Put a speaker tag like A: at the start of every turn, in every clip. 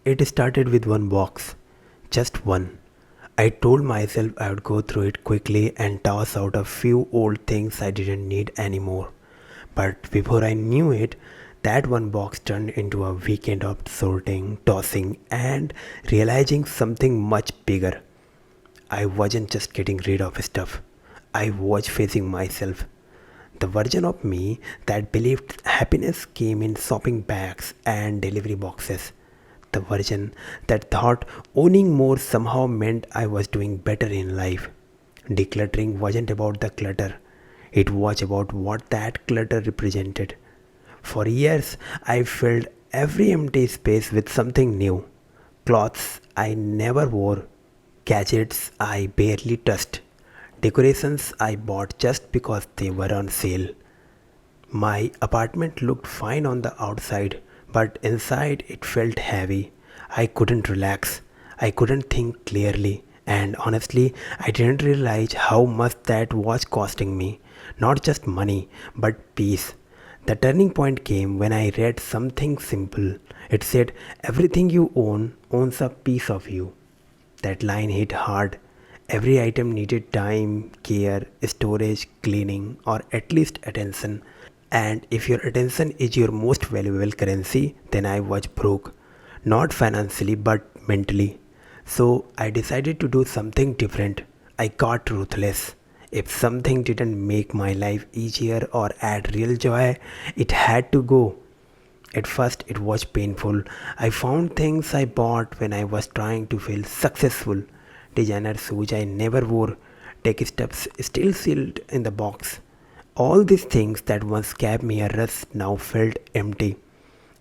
A: It started with one box, just one. I told myself I would go through it quickly and toss out a few old things I didn't need anymore. But before I knew it, that one box turned into a weekend of sorting, tossing, and realizing something much bigger. I wasn't just getting rid of stuff, I was facing myself. The version of me that believed happiness came in shopping bags and delivery boxes. The version that thought owning more somehow meant I was doing better in life. Decluttering wasn't about the clutter, it was about what that clutter represented. For years, I filled every empty space with something new: clothes I never wore, gadgets I barely touched, decorations I bought just because they were on sale. My apartment looked fine on the outside, but inside it felt heavy. I couldn't relax. I couldn't think clearly. And honestly, I didn't realize how much that was costing me. Not just money, but peace. The turning point came when I read something simple. It said, "Everything you own owns a piece of you." That line hit hard. Every item needed time, care, storage, cleaning, or at least attention. And if your attention is your most valuable currency, then I was broke. Not financially, but mentally. So I decided to do something different. I got ruthless. If something didn't make my life easier or add real joy, it had to go. At first, it was painful. I found things I bought when I was trying to feel successful. Designer shoes I never wore, tech stuffs still sealed in the box. All these things that once gave me a rush now felt empty.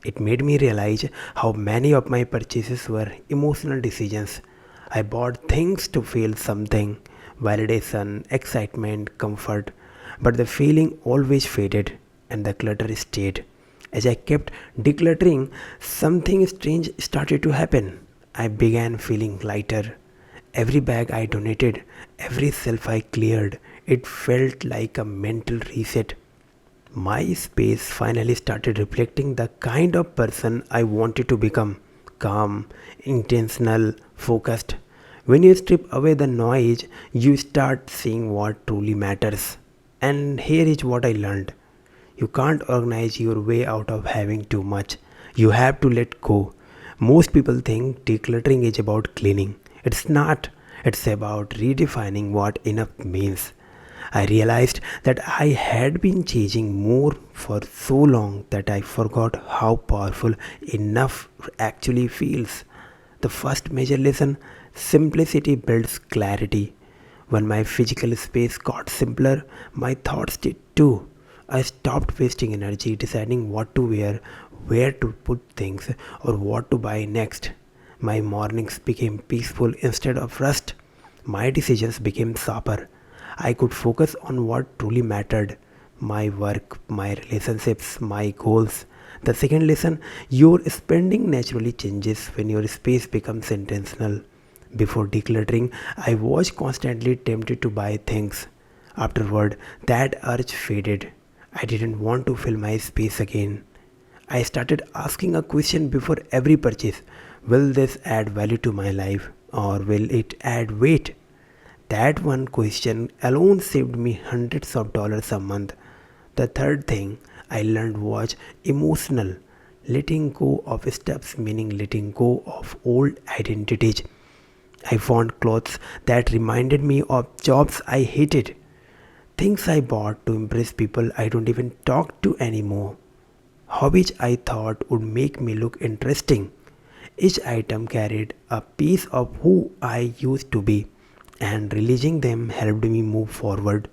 A: It made me realize how many of my purchases were emotional decisions. I bought things to feel something: validation, excitement, comfort. But the feeling always faded and the clutter stayed. As I kept decluttering, something strange started to happen. I began feeling lighter. Every bag I donated, every shelf I cleared, it felt like a mental reset. My space finally started reflecting the kind of person I wanted to become: calm, intentional, focused. When you strip away the noise, you start seeing what truly matters. And here is what I learned: you can't organize your way out of having too much. You have to let go. Most people think decluttering is about cleaning. It's not. It's about redefining what enough means. I realized that I had been chasing more for so long that I forgot how powerful enough actually feels. The first major lesson: simplicity builds clarity. When my physical space got simpler, my thoughts did too. I stopped wasting energy deciding what to wear, where to put things, or what to buy next. My mornings became peaceful instead of rushed. My decisions became sharper. I could focus on what truly mattered: my work, my relationships, my goals. The second lesson: your spending naturally changes when your space becomes intentional. Before decluttering, I was constantly tempted to buy things. Afterward, that urge faded. I didn't want to fill my space again. I started asking a question before every purchase: will this add value to my life, or will it add weight? That one question alone saved me hundreds of dollars a month. The third thing I learned was emotional. Letting go of steps meaning letting go of old identities. I found clothes that reminded me of jobs I hated, things I bought to impress people I don't even talk to anymore, hobbies I thought would make me look interesting. Each item carried a piece of who I used to be, and releasing them helped me move forward.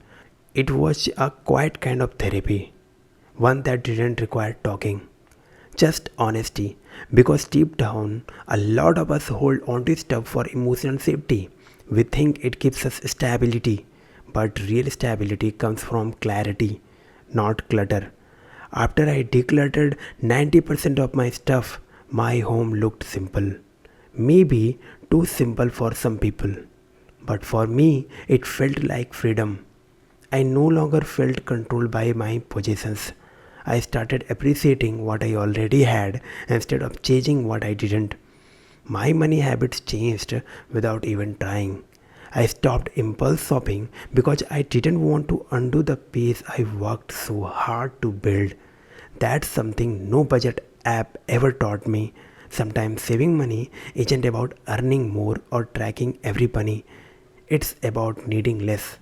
A: It was a quiet kind of therapy, one that didn't require talking, just honesty. Because deep down, a lot of us hold onto stuff for emotional safety. We think it gives us stability, but real stability comes from clarity, not clutter. After I decluttered 90% of my stuff, my home looked simple. Maybe too simple for some people, but for me, it felt like freedom. I no longer felt controlled by my possessions. I started appreciating what I already had instead of chasing what I didn't. My money habits changed without even trying. I stopped impulse shopping because I didn't want to undo the pace I worked so hard to build. That's something no budget app ever taught me. Sometimes saving money isn't about earning more or tracking every penny, it's about needing less.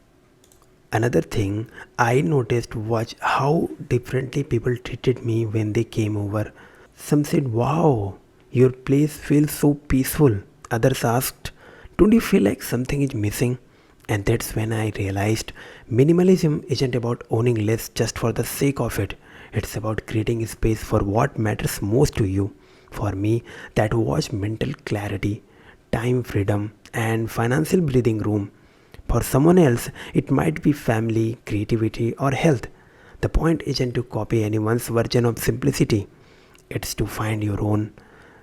A: Another thing I noticed was how differently people treated me when they came over. Some said, "Wow, your place feels so peaceful." Others asked, "Don't you feel like something is missing?" And that's when I realized minimalism isn't about owning less just for the sake of it. It's about creating space for what matters most to you. For me, that was mental clarity, time freedom, and financial breathing room. For someone else, it might be family, creativity, or health. The point isn't to copy anyone's version of simplicity, it's to find your own.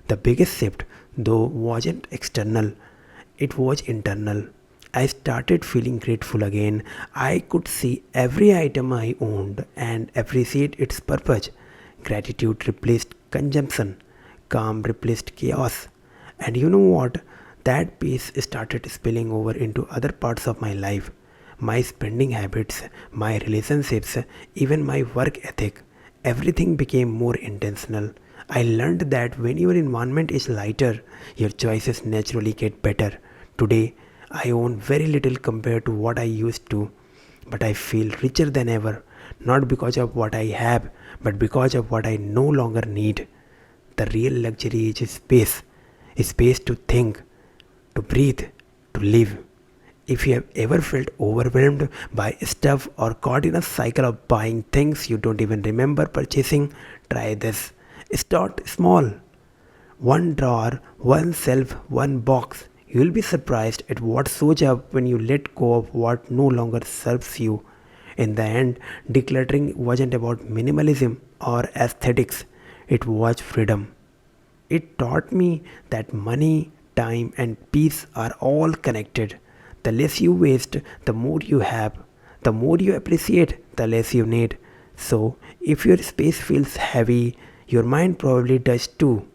A: The biggest shift, though, wasn't external, it was internal. I started feeling grateful again. I could see every item I owned and appreciate its purpose. Gratitude replaced consumption, calm replaced chaos. And you know what? That peace started spilling over into other parts of my life. My spending habits, my relationships, even my work ethic. Everything became more intentional. I learned that when your environment is lighter, your choices naturally get better. Today, I own very little compared to what I used to, but I feel richer than ever, not because of what I have, but because of what I no longer need. The real luxury is space to think, to breathe, to live. If you have ever felt overwhelmed by stuff or caught in a cycle of buying things you don't even remember purchasing, try this. Start small. One drawer, one shelf, one box. You'll be surprised at what shows up when you let go of what no longer serves you. In the end, decluttering wasn't about minimalism or aesthetics, it was freedom. It taught me that money, time, and peace are all connected. The less you waste, the more you have. The more you appreciate, the less you need. So, if your space feels heavy, your mind probably does too.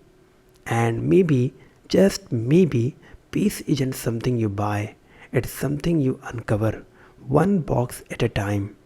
A: And maybe, just maybe, peace isn't something you buy, it's something you uncover, one box at a time.